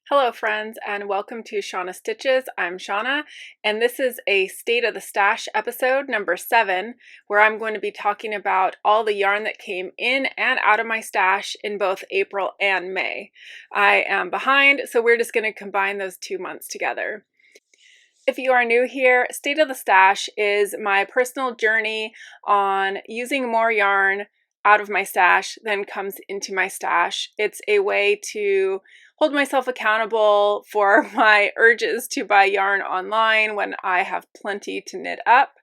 Hello friends, and welcome to Shauna Stitches. I'm Shauna, and this is a State of the Stash episode number 7, where I'm going to be talking about all the yarn that came in and out of my stash in both April and May. I am behind, so we're just going to combine those 2 months together. If you are new here, State of the Stash is my personal journey on using more yarn out of my stash than comes into my stash. It's a way to hold myself accountable for my urges to buy yarn online when I have plenty to knit up.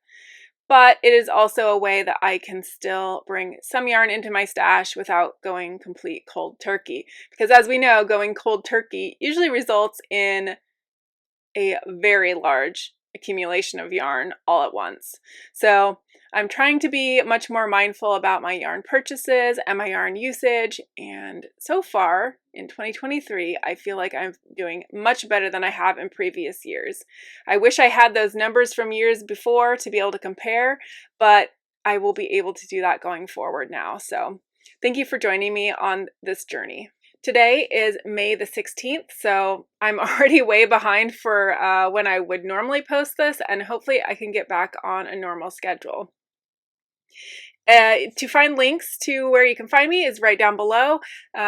But it is also a way that I can still bring some yarn into my stash without going complete cold turkey. Because as we know, going cold turkey usually results in a very large accumulation of yarn all at once. So I'm trying to be much more mindful about my yarn purchases and my yarn usage, and so far in 2023 I feel like I'm doing much better than I have in previous years. I wish I had those numbers from years before to be able to compare, but I will be able to do that going forward now. So thank you for joining me on this journey. Today is May the 16th, so I'm already way behind for when I would normally post this, and hopefully I can get back on a normal schedule. To find links to where you can find me is right down below.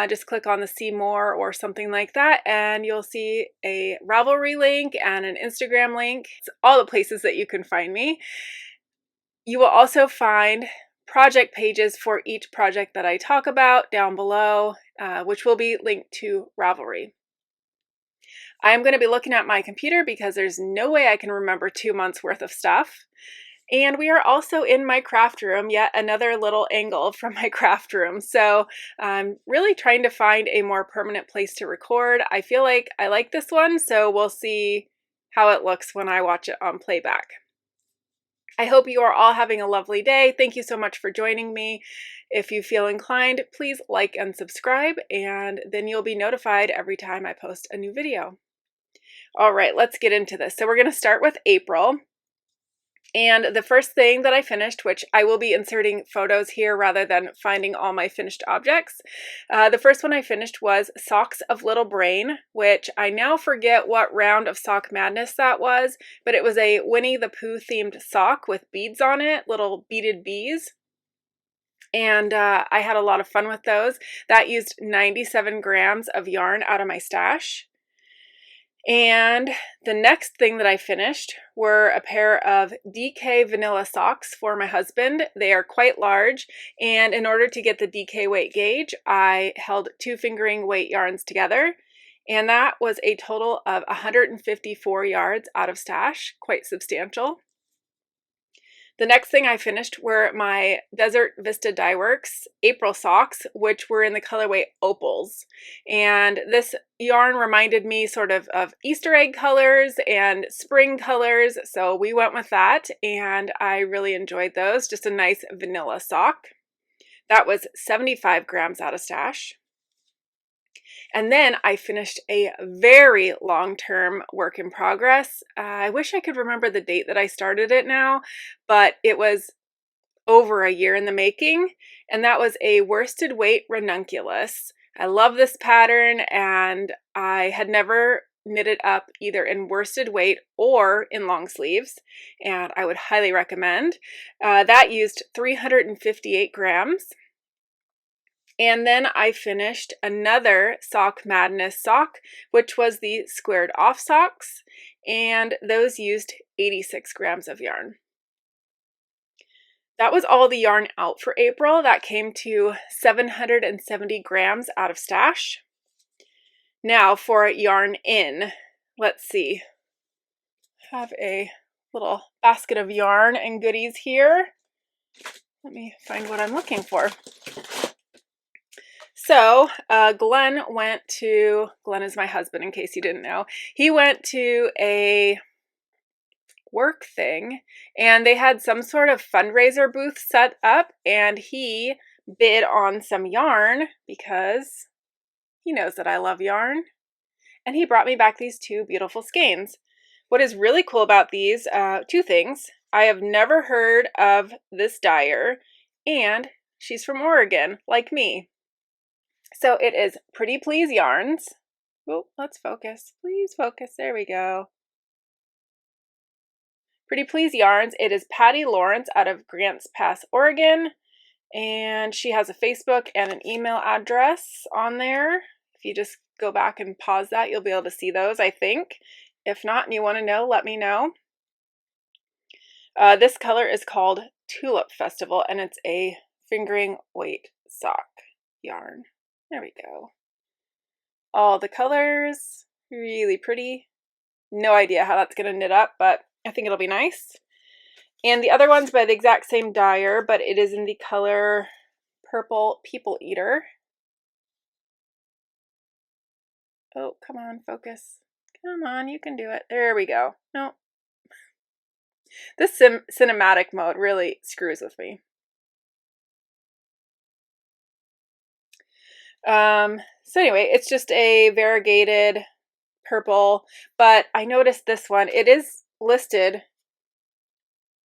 Just click on the see more or something like that, and you'll see a Ravelry link and an Instagram link. It's all the places that you can find me. You will also find project pages for each project that I talk about down below, which will be linked to Ravelry. I am going to be looking at my computer because there's no way I can remember 2 months worth of stuff. And we are also in my craft room, yet another little angle from my craft room. So I'm really trying to find a more permanent place to record. I feel like I like this one, so we'll see how it looks when I watch it on playback. I hope you are all having a lovely day. Thank you so much for joining me. If you feel inclined, please like and subscribe, and then you'll be notified every time I post a new video. All right, let's get into this. So we're going to start with April. And the first thing that I finished, which I will be inserting photos here rather than finding all my finished objects. The first one I finished was Socks of Little Brain, which I now forget what round of Sock Madness that was, but it was a Winnie the Pooh themed sock with beads on it, little beaded bees. And I had a lot of fun with those. That used 97 grams of yarn out of my stash. And the next thing that I finished were a pair of DK vanilla socks for my husband. They are quite large, and in order to get the DK weight gauge, I held 2 fingering weight yarns together, and that was a total of 154 yards out of stash, quite substantial. The next thing I finished were my Desert Vista Dye Works April socks, which were in the colorway Opals. And this yarn reminded me sort of Easter egg colors and spring colors, so we went with that, and I really enjoyed those. Just a nice vanilla sock. That was 75 grams out of stash. And then I finished a very long-term work in progress. I wish I could remember the date that I started it now, but it was over a year in the making, and that was a worsted weight ranunculus. I love this pattern, and I had never knitted up either in worsted weight or in long sleeves, and I would highly recommend. That used 358 grams. And then I finished another Sock Madness sock, which was the squared off socks, and those used 86 grams of yarn. That was all the yarn out for April. That came to 770 grams out of stash. Now for yarn in. Let's see. I have a little basket of yarn and goodies here. Let me find what I'm looking for. So Glenn is my husband in case you didn't know. He went to a work thing and they had some sort of fundraiser booth set up, and he bid on some yarn because he knows that I love yarn, and he brought me back these 2 beautiful skeins. What is really cool about these, 2 things. I have never heard of this dyer, and she's from Oregon, like me. So it is Pretty Please Yarns, Oh, let's focus. Please focus. There we go. Pretty Please Yarns. It is Patty Lawrence out of Grants Pass, Oregon. And she has a Facebook and an email address on there. If you just go back and pause that, you'll be able to see those, I think. If not, and you want to know, let me know. This color is called Tulip Festival, and it's a fingering weight sock yarn. There we go. All the colors, really pretty. No idea how that's going to knit up, but I think it'll be nice. And the other one's by the exact same dyer, but it is in the color Purple People Eater. Oh, come on, focus. Come on, you can do it. There we go. No. This cinematic mode really screws with me. So anyway, it's just a variegated purple, but I noticed this one, it is listed,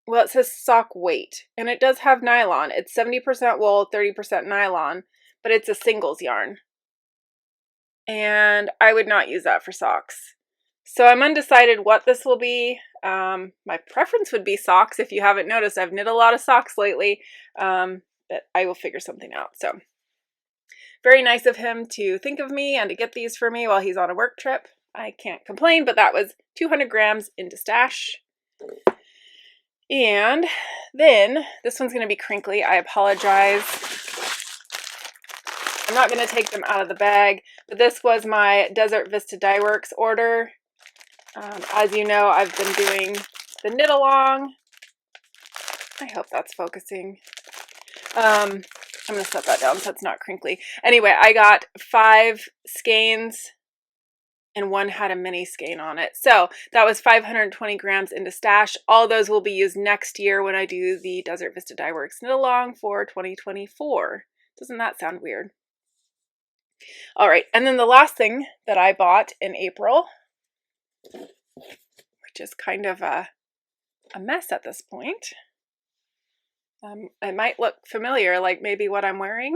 well, it says sock weight, and it does have nylon. It's 70% wool, 30% nylon, but it's a singles yarn. And I would not use that for socks. So I'm undecided what this will be. My preference would be socks. If you haven't noticed, I've knit a lot of socks lately, but I will figure something out. So very nice of him to think of me and to get these for me while he's on a work trip. I can't complain, but that was 200 grams into stash. And then this one's going to be crinkly. I apologize. I'm not going to take them out of the bag, but this was my Desert Vista Dye Works order. As you know, I've been doing the knit along. I hope that's focusing. I'm going to set that down so it's not crinkly. Anyway, I got 5 skeins and one had a mini skein on it. So that was 520 grams into stash. All those will be used next year when I do the Desert Vista Dye Works knit along for 2024. Doesn't that sound weird? All right, and then the last thing that I bought in April, which is kind of a mess at this point. It might look familiar, like maybe what I'm wearing.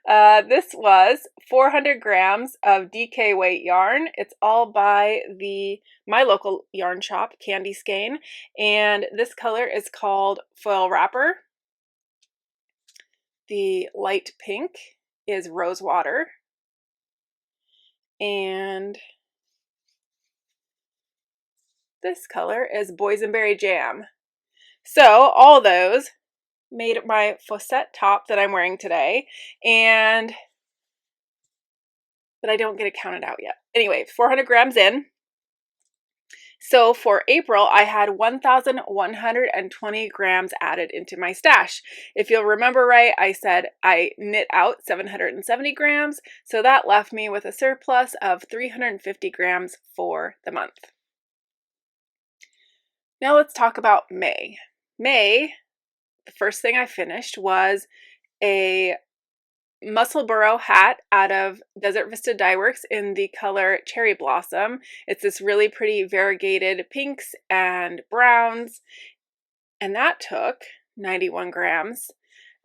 This was 400 grams of DK weight yarn. It's all by my local yarn shop, Candy Skein, and this color is called Foil Wrapper. The light pink is Rosewater, and this color is Boysenberry Jam. So all those made my Faucette top that I'm wearing today, but I don't get it counted out yet. Anyway, 400 grams in. So for April, I had 1,120 grams added into my stash. If you'll remember right, I said I knit out 770 grams, so that left me with a surplus of 350 grams for the month. Now let's talk about May. May, the first thing I finished was a Muscle Burrow hat out of Desert Vista Dye Works in the color Cherry Blossom. It's this really pretty variegated pinks and browns, and that took 91 grams.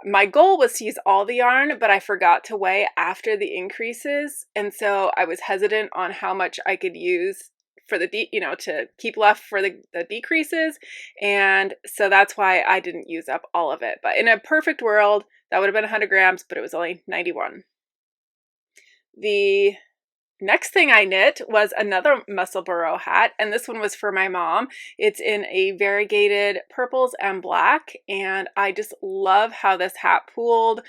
My goal was to use all the yarn, but I forgot to weigh after the increases, and so I was hesitant on how much I could use for the to keep left for the decreases, and so that's why I didn't use up all of it. But in a perfect world, that would have been 100 grams, but it was only 91. The next thing I knit was another Muscle Burrow hat, and this one was for my mom. It's in a variegated purples and black, and I just love how this hat pooled.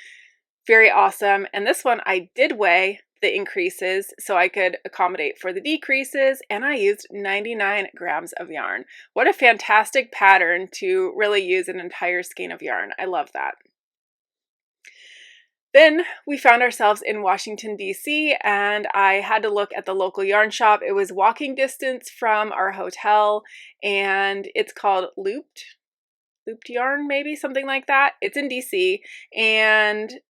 Very awesome. And this one I did weigh the increases so I could accommodate for the decreases, and I used 99 grams of yarn. What a fantastic pattern to really use an entire skein of yarn. I love that. Then we found ourselves in Washington, D.C., and I had to look at the local yarn shop. It was walking distance from our hotel, and it's called Looped Yarn, maybe, something like that. It's in D.C., and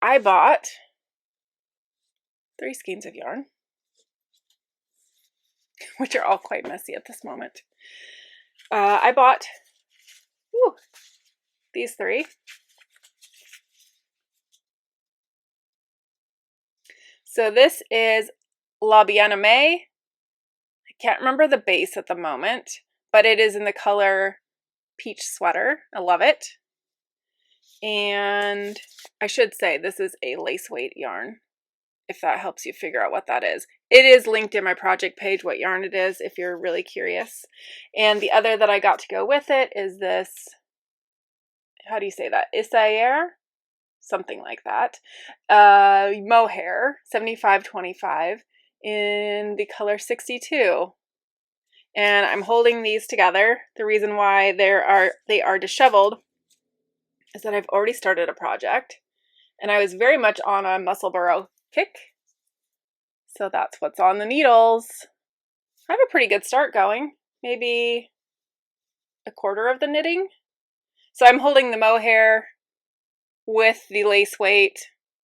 I bought 3 skeins of yarn, which are all quite messy at this moment. I bought these 3. So this is La Bien Aimée. I can't remember the base at the moment, but it is in the color Peach Sweater. I love it. And I should say this is a lace weight yarn, if that helps you figure out what that is. It is linked in my project page what yarn it is if you're really curious. And the other that I got to go with it is this, how do you say that? Isaïr? Something like that. Mohair, 7525 in the color 62. And I'm holding these together. The reason why they are disheveled is that I've already started a project, and I was very much on a muscle burrow kick. So that's what's on the needles. I have a pretty good start going, maybe a quarter of the knitting. So I'm holding the mohair with the lace weight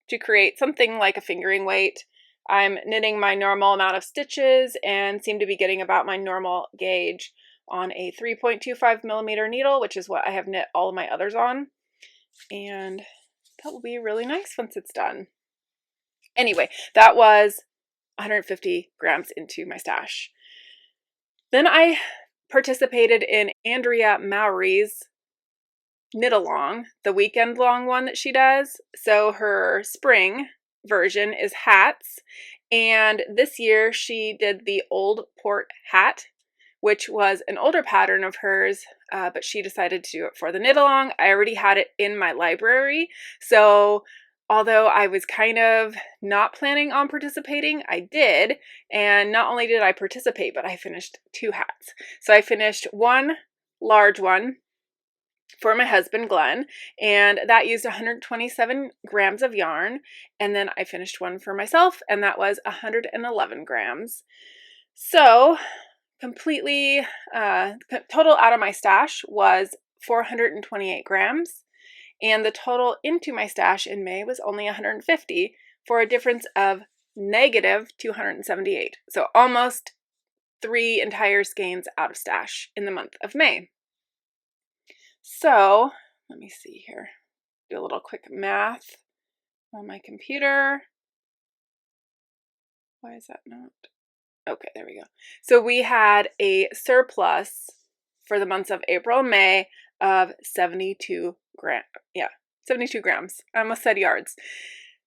to create something like a fingering weight. I'm knitting my normal amount of stitches and seem to be getting about my normal gauge on a 3.25 millimeter needle, which is what I have knit all of my others on. And that will be really nice once it's done. Anyway, that was 150 grams into my stash. Then I participated in Andrea Mowry's knit along, the weekend long one that she does. So her spring version is hats, and this year she did the Old Port hat, which was an older pattern of hers, but she decided to do it for the knit along. I already had it in my library, so although I was kind of not planning on participating, I did, and not only did I participate, but I finished 2 hats. So I finished one large one for my husband, Glenn, and that used 127 grams of yarn, and then I finished one for myself, and that was 111 grams. So completely, total out of my stash was 428 grams, and the total into my stash in May was only 150 for a difference of negative 278. So almost 3 entire skeins out of stash in the month of May. So let me see here, do a little quick math on my computer. Why is that not? Okay, there we go. So we had a surplus for the months of April and May of 72 grams. Yeah, 72 grams. I almost said yards.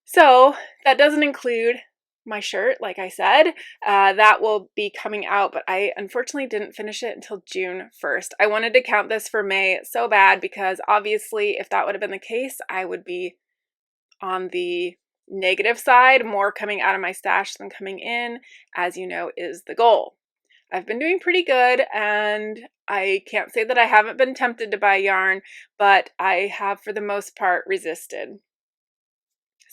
So that doesn't include my shirt, like I said. That will be coming out, but I unfortunately didn't finish it until June 1st. I wanted to count this for May so bad because obviously if that would have been the case, I would be on the negative side, more coming out of my stash than coming in, as you know, is the goal. I've been doing pretty good, and I can't say that I haven't been tempted to buy yarn, but I have for the most part resisted.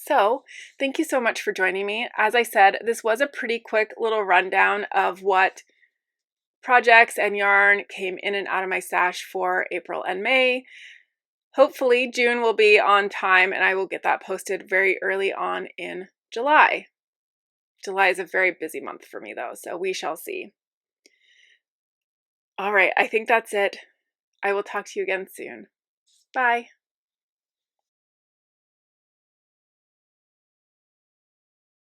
So thank you so much for joining me. As I said, this was a pretty quick little rundown of what projects and yarn came in and out of my stash for April and May. Hopefully June will be on time and I will get that posted very early on in July. July is a very busy month for me though, so we shall see. All right, I think that's it. I will talk to you again soon. Bye.